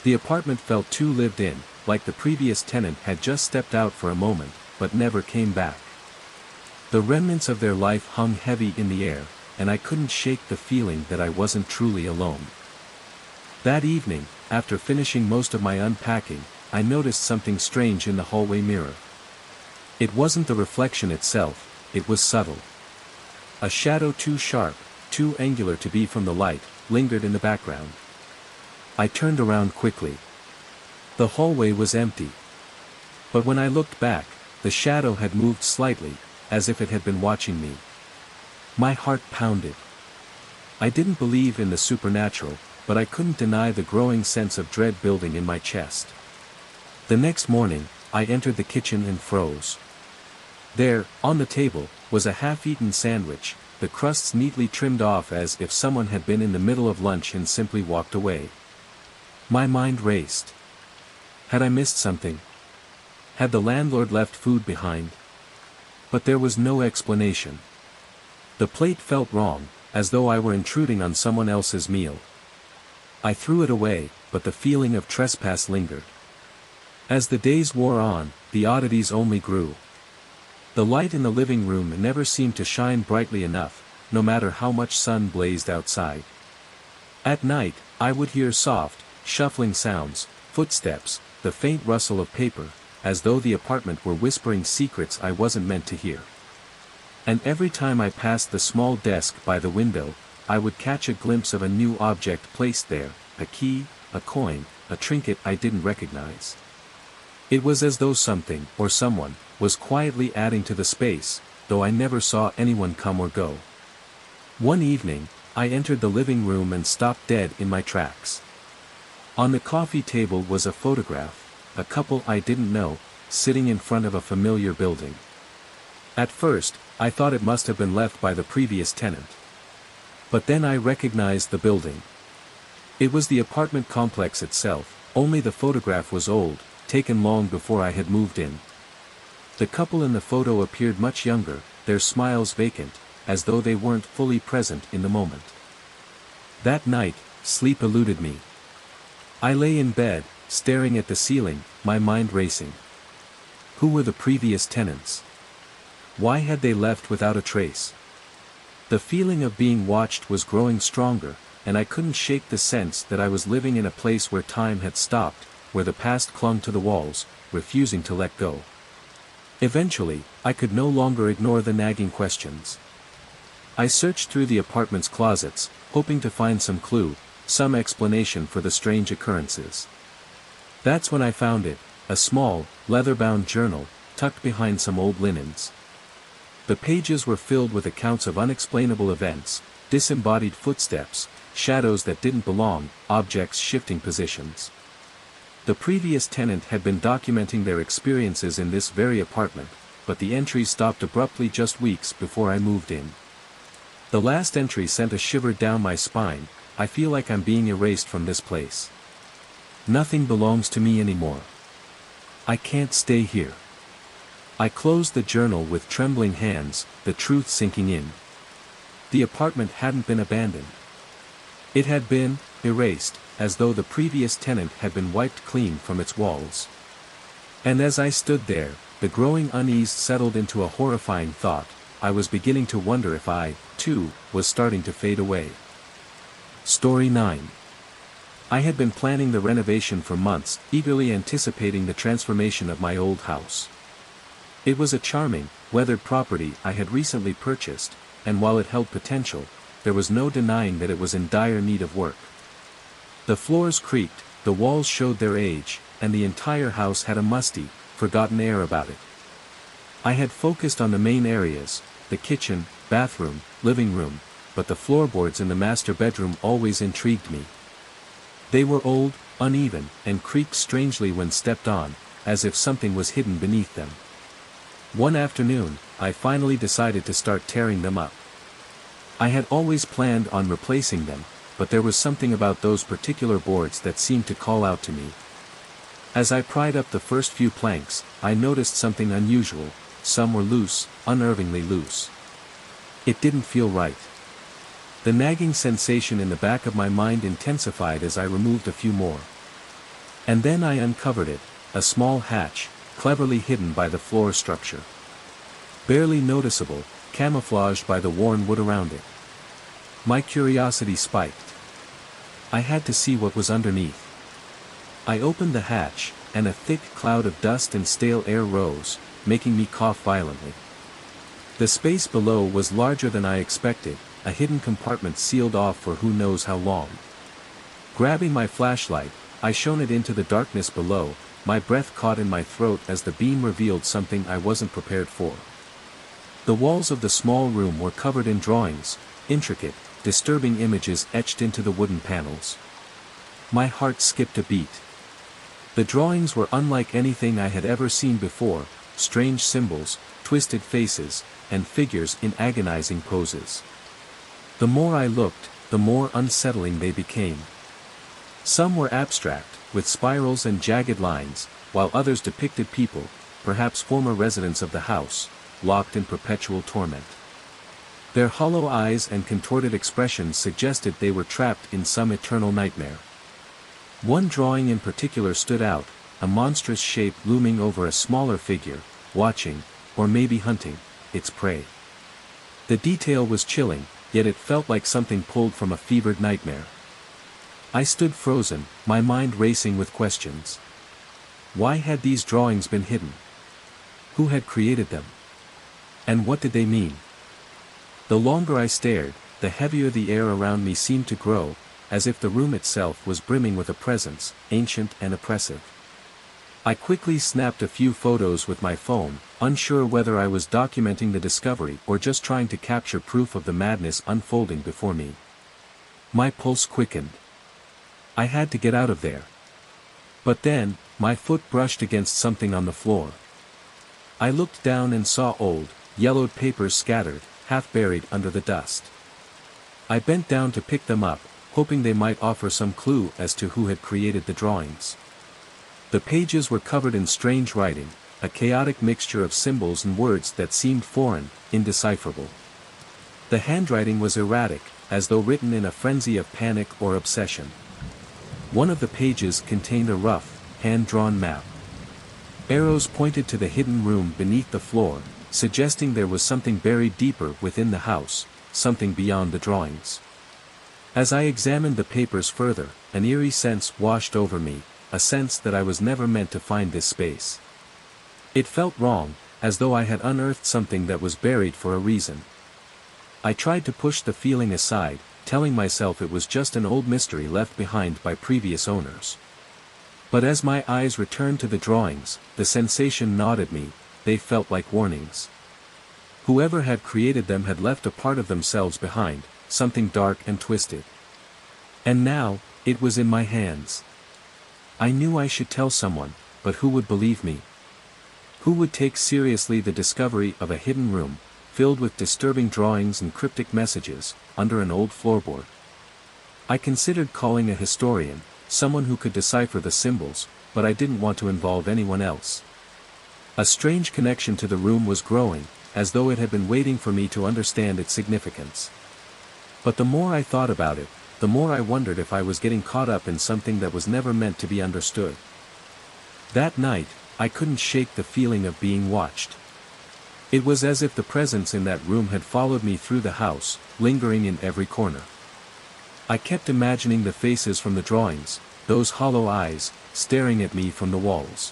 The apartment felt too lived in, like the previous tenant had just stepped out for a moment, but never came back. The remnants of their life hung heavy in the air, and I couldn't shake the feeling that I wasn't truly alone. That evening, after finishing most of my unpacking, I noticed something strange in the hallway mirror. It wasn't the reflection itself, it was subtle. A shadow too sharp, too angular to be from the light, lingered in the background. I turned around quickly. The hallway was empty. But when I looked back, the shadow had moved slightly, as if it had been watching me. My heart pounded. I didn't believe in the supernatural, but I couldn't deny the growing sense of dread building in my chest. The next morning, I entered the kitchen and froze. There, on the table, was a half-eaten sandwich, the crusts neatly trimmed off as if someone had been in the middle of lunch and simply walked away. My mind raced. Had I missed something? Had the landlord left food behind? But there was no explanation. The plate felt wrong, as though I were intruding on someone else's meal. I threw it away, but the feeling of trespass lingered. As the days wore on, the oddities only grew. The light in the living room never seemed to shine brightly enough, no matter how much sun blazed outside. At night, I would hear soft, shuffling sounds, footsteps, the faint rustle of paper, as though the apartment were whispering secrets I wasn't meant to hear. And every time I passed the small desk by the window, I would catch a glimpse of a new object placed there, a key, a coin, a trinket I didn't recognize. It was as though something, or someone, was quietly adding to the space, though I never saw anyone come or go. One evening, I entered the living room and stopped dead in my tracks. On the coffee table was a photograph, a couple I didn't know, sitting in front of a familiar building. At first, I thought it must have been left by the previous tenant. But then I recognized the building. It was the apartment complex itself, only the photograph was old, taken long before I had moved in. The couple in the photo appeared much younger, their smiles vacant, as though they weren't fully present in the moment. That night, sleep eluded me. I lay in bed, staring at the ceiling, my mind racing. Who were the previous tenants? Why had they left without a trace? The feeling of being watched was growing stronger, and I couldn't shake the sense that I was living in a place where time had stopped, where the past clung to the walls, refusing to let go. Eventually, I could no longer ignore the nagging questions. I searched through the apartment's closets, hoping to find some clue, some explanation for the strange occurrences. That's when I found it, a small, leather-bound journal, tucked behind some old linens. The pages were filled with accounts of unexplainable events, disembodied footsteps, shadows that didn't belong, objects shifting positions. The previous tenant had been documenting their experiences in this very apartment, but the entries stopped abruptly just weeks before I moved in. The last entry sent a shiver down my spine. I feel like I'm being erased from this place. Nothing belongs to me anymore. I can't stay here. I closed the journal with trembling hands, the truth sinking in. The apartment hadn't been abandoned. It had been erased, as though the previous tenant had been wiped clean from its walls. And as I stood there, the growing unease settled into a horrifying thought. I was beginning to wonder if I, too, was starting to fade away. Story 9. I had been planning the renovation for months, eagerly anticipating the transformation of my old house. It was a charming, weathered property I had recently purchased, and while it held potential, there was no denying that it was in dire need of work. The floors creaked, the walls showed their age, and the entire house had a musty, forgotten air about it. I had focused on the main areas, the kitchen, bathroom, living room, but the floorboards in the master bedroom always intrigued me. They were old, uneven, and creaked strangely when stepped on, as if something was hidden beneath them. One afternoon, I finally decided to start tearing them up. I had always planned on replacing them, but there was something about those particular boards that seemed to call out to me. As I pried up the first few planks, I noticed something unusual. Some were loose, unnervingly loose. It didn't feel right. The nagging sensation in the back of my mind intensified as I removed a few more. And then I uncovered it, a small hatch, cleverly hidden by the floor structure. Barely noticeable, camouflaged by the worn wood around it. My curiosity spiked. I had to see what was underneath. I opened the hatch, and a thick cloud of dust and stale air rose, making me cough violently. The space below was larger than I expected, a hidden compartment sealed off for who knows how long. Grabbing my flashlight, I shone it into the darkness below, my breath caught in my throat as the beam revealed something I wasn't prepared for. The walls of the small room were covered in drawings, intricate, disturbing images etched into the wooden panels. My heart skipped a beat. The drawings were unlike anything I had ever seen before, strange symbols, twisted faces, and figures in agonizing poses. The more I looked, the more unsettling they became. Some were abstract, with spirals and jagged lines, while others depicted people, perhaps former residents of the house, locked in perpetual torment. Their hollow eyes and contorted expressions suggested they were trapped in some eternal nightmare. One drawing in particular stood out, a monstrous shape looming over a smaller figure, watching, or maybe hunting, its prey. The detail was chilling, yet it felt like something pulled from a fevered nightmare. I stood frozen, my mind racing with questions. Why had these drawings been hidden? Who had created them? And what did they mean? The longer I stared, the heavier the air around me seemed to grow, as if the room itself was brimming with a presence, ancient and oppressive. I quickly snapped a few photos with my phone, unsure whether I was documenting the discovery or just trying to capture proof of the madness unfolding before me. My pulse quickened. I had to get out of there. But then, my foot brushed against something on the floor. I looked down and saw old, yellowed papers scattered, half buried under the dust. I bent down to pick them up, hoping they might offer some clue as to who had created the drawings. The pages were covered in strange writing, a chaotic mixture of symbols and words that seemed foreign, indecipherable. The handwriting was erratic, as though written in a frenzy of panic or obsession. One of the pages contained a rough, hand-drawn map. Arrows pointed to the hidden room beneath the floor, suggesting there was something buried deeper within the house, something beyond the drawings. As I examined the papers further, an eerie sense washed over me, a sense that I was never meant to find this space. It felt wrong, as though I had unearthed something that was buried for a reason. I tried to push the feeling aside, telling myself it was just an old mystery left behind by previous owners. But as my eyes returned to the drawings, the sensation gnawed at me, they felt like warnings. Whoever had created them had left a part of themselves behind, something dark and twisted. And now, it was in my hands. I knew I should tell someone, but who would believe me? Who would take seriously the discovery of a hidden room, filled with disturbing drawings and cryptic messages, under an old floorboard? I considered calling a historian, someone who could decipher the symbols, but I didn't want to involve anyone else. A strange connection to the room was growing, as though it had been waiting for me to understand its significance. But the more I thought about it, the more I wondered if I was getting caught up in something that was never meant to be understood. That night, I couldn't shake the feeling of being watched. It was as if the presence in that room had followed me through the house, lingering in every corner. I kept imagining the faces from the drawings, those hollow eyes, staring at me from the walls.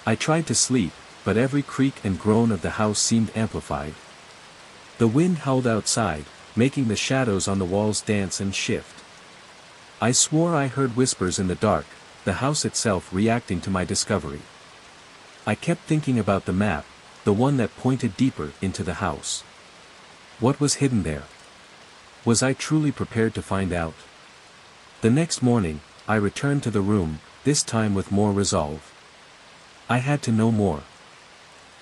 I tried to sleep, but every creak and groan of the house seemed amplified. The wind howled outside, making the shadows on the walls dance and shift. I swore I heard whispers in the dark, the house itself reacting to my discovery. I kept thinking about the map, the one that pointed deeper into the house. What was hidden there? Was I truly prepared to find out? The next morning, I returned to the room, this time with more resolve. I had to know more.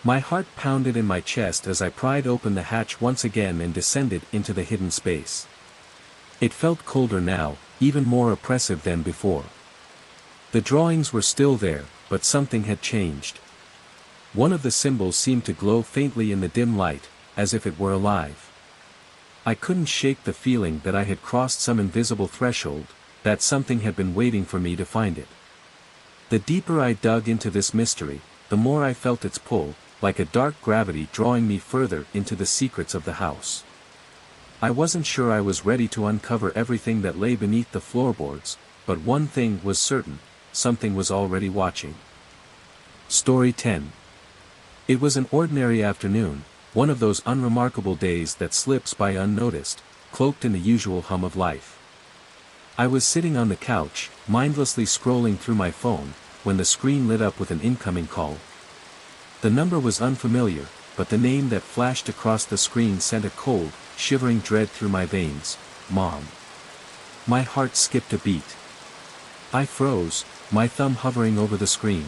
My heart pounded in my chest as I pried open the hatch once again and descended into the hidden space. It felt colder now, even more oppressive than before. The drawings were still there, but something had changed. One of the symbols seemed to glow faintly in the dim light, as if it were alive. I couldn't shake the feeling that I had crossed some invisible threshold, that something had been waiting for me to find it. The deeper I dug into this mystery, the more I felt its pull, like a dark gravity drawing me further into the secrets of the house. I wasn't sure I was ready to uncover everything that lay beneath the floorboards, but one thing was certain, something was already watching. Story 10. It was an ordinary afternoon, one of those unremarkable days that slips by unnoticed, cloaked in the usual hum of life. I was sitting on the couch, mindlessly scrolling through my phone, when the screen lit up with an incoming call. The number was unfamiliar, but the name that flashed across the screen sent a cold, shivering dread through my veins. Mom. My heart skipped a beat. I froze, my thumb hovering over the screen.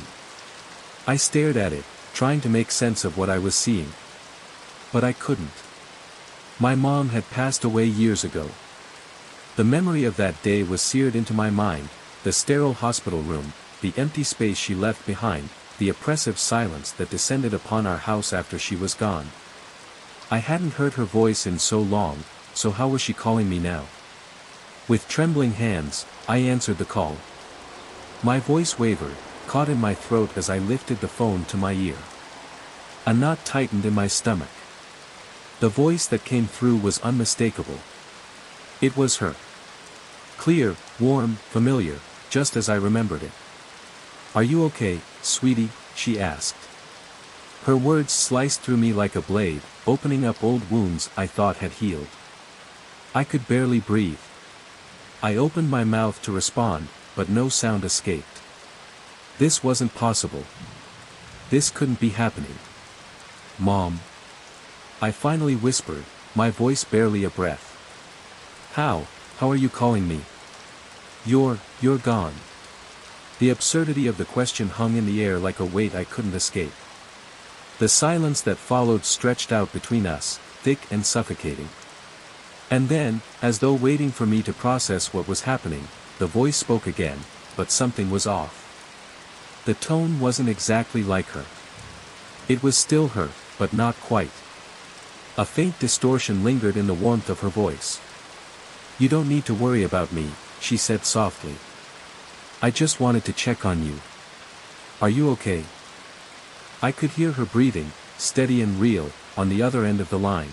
I stared at it, trying to make sense of what I was seeing. But I couldn't. My mom had passed away years ago. The memory of that day was seared into my mind, the sterile hospital room, the empty space she left behind, the oppressive silence that descended upon our house after she was gone. I hadn't heard her voice in so long, so how was she calling me now? With trembling hands, I answered the call. My voice wavered, caught in my throat as I lifted the phone to my ear. A knot tightened in my stomach. The voice that came through was unmistakable. It was her. Clear, warm, familiar, just as I remembered it. "Are you okay, sweetie?" she asked. Her words sliced through me like a blade, opening up old wounds I thought had healed. I could barely breathe. I opened my mouth to respond, but no sound escaped. This wasn't possible. This couldn't be happening. "Mom." I finally whispered, my voice barely a breath. How are you calling me? You're gone." The absurdity of the question hung in the air like a weight I couldn't escape. The silence that followed stretched out between us, thick and suffocating. And then, as though waiting for me to process what was happening, the voice spoke again, but something was off. The tone wasn't exactly like her. It was still her, but not quite. A faint distortion lingered in the warmth of her voice. "You don't need to worry about me," she said softly. "I just wanted to check on you. Are you okay?" I could hear her breathing, steady and real, on the other end of the line.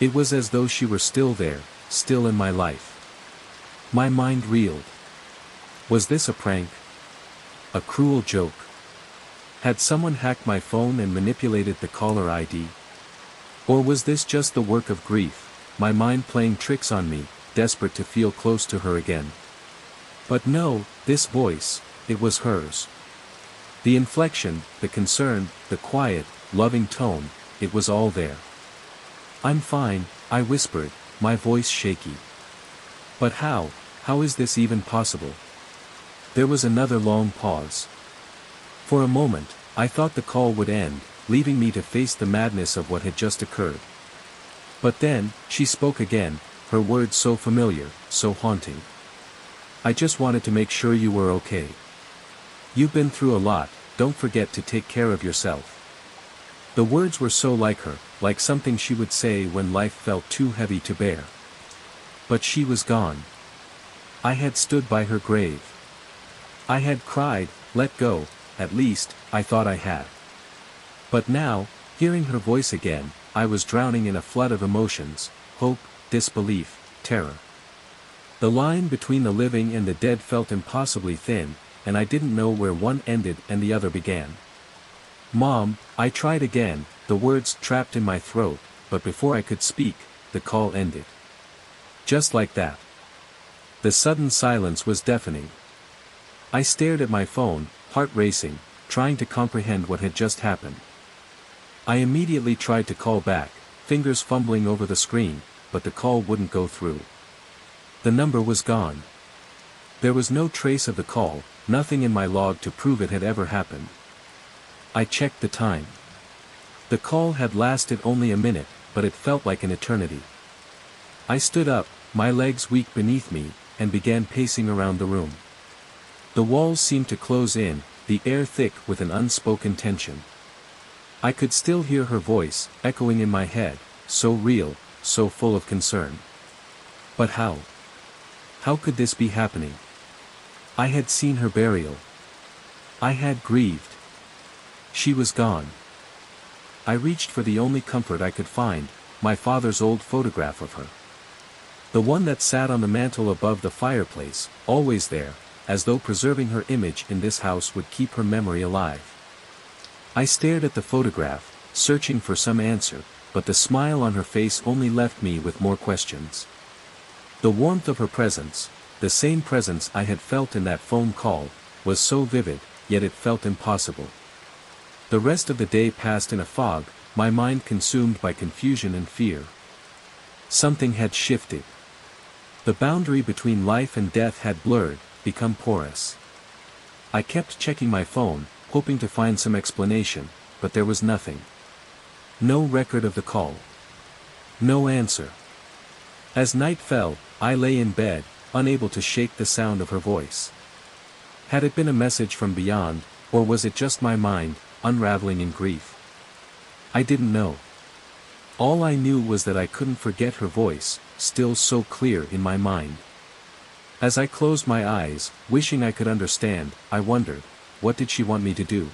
It was as though she were still there, still in my life. My mind reeled. Was this a prank? A cruel joke? Had someone hacked my phone and manipulated the caller ID? Or was this just the work of grief, my mind playing tricks on me, desperate to feel close to her again? But no, this voice, it was hers. The inflection, the concern, the quiet, loving tone, it was all there. "I'm fine," I whispered, my voice shaky. "But how is this even possible?" There was another long pause. For a moment, I thought the call would end, leaving me to face the madness of what had just occurred. But then, she spoke again, her words so familiar, so haunting. "I just wanted to make sure you were okay. You've been through a lot, don't forget to take care of yourself." The words were so like her, like something she would say when life felt too heavy to bear. But she was gone. I had stood by her grave. I had cried, let go, at least, I thought I had. But now, hearing her voice again, I was drowning in a flood of emotions, hope, disbelief, terror. The line between the living and the dead felt impossibly thin, and I didn't know where one ended and the other began. "Mom," I tried again, the words trapped in my throat, but before I could speak, the call ended. Just like that. The sudden silence was deafening. I stared at my phone, heart racing, trying to comprehend what had just happened. I immediately tried to call back, fingers fumbling over the screen, but the call wouldn't go through. The number was gone. There was no trace of the call, nothing in my log to prove it had ever happened. I checked the time. The call had lasted only a minute, but it felt like an eternity. I stood up, my legs weak beneath me, and began pacing around the room. The walls seemed to close in, the air thick with an unspoken tension. I could still hear her voice, echoing in my head, so real, so full of concern. But how? How could this be happening? I had seen her burial. I had grieved. She was gone. I reached for the only comfort I could find, my father's old photograph of her. The one that sat on the mantel above the fireplace, always there, as though preserving her image in this house would keep her memory alive. I stared at the photograph, searching for some answer, but the smile on her face only left me with more questions. The warmth of her presence, the same presence I had felt in that phone call, was so vivid, yet it felt impossible. The rest of the day passed in a fog, my mind consumed by confusion and fear. Something had shifted. The boundary between life and death had blurred, become porous. I kept checking my phone, hoping to find some explanation, but there was nothing. No record of the call. No answer. As night fell, I lay in bed, unable to shake the sound of her voice. Had it been a message from beyond, or was it just my mind, unraveling in grief? I didn't know. All I knew was that I couldn't forget her voice, still so clear in my mind. As I closed my eyes, wishing I could understand, I wondered, what did she want me to do?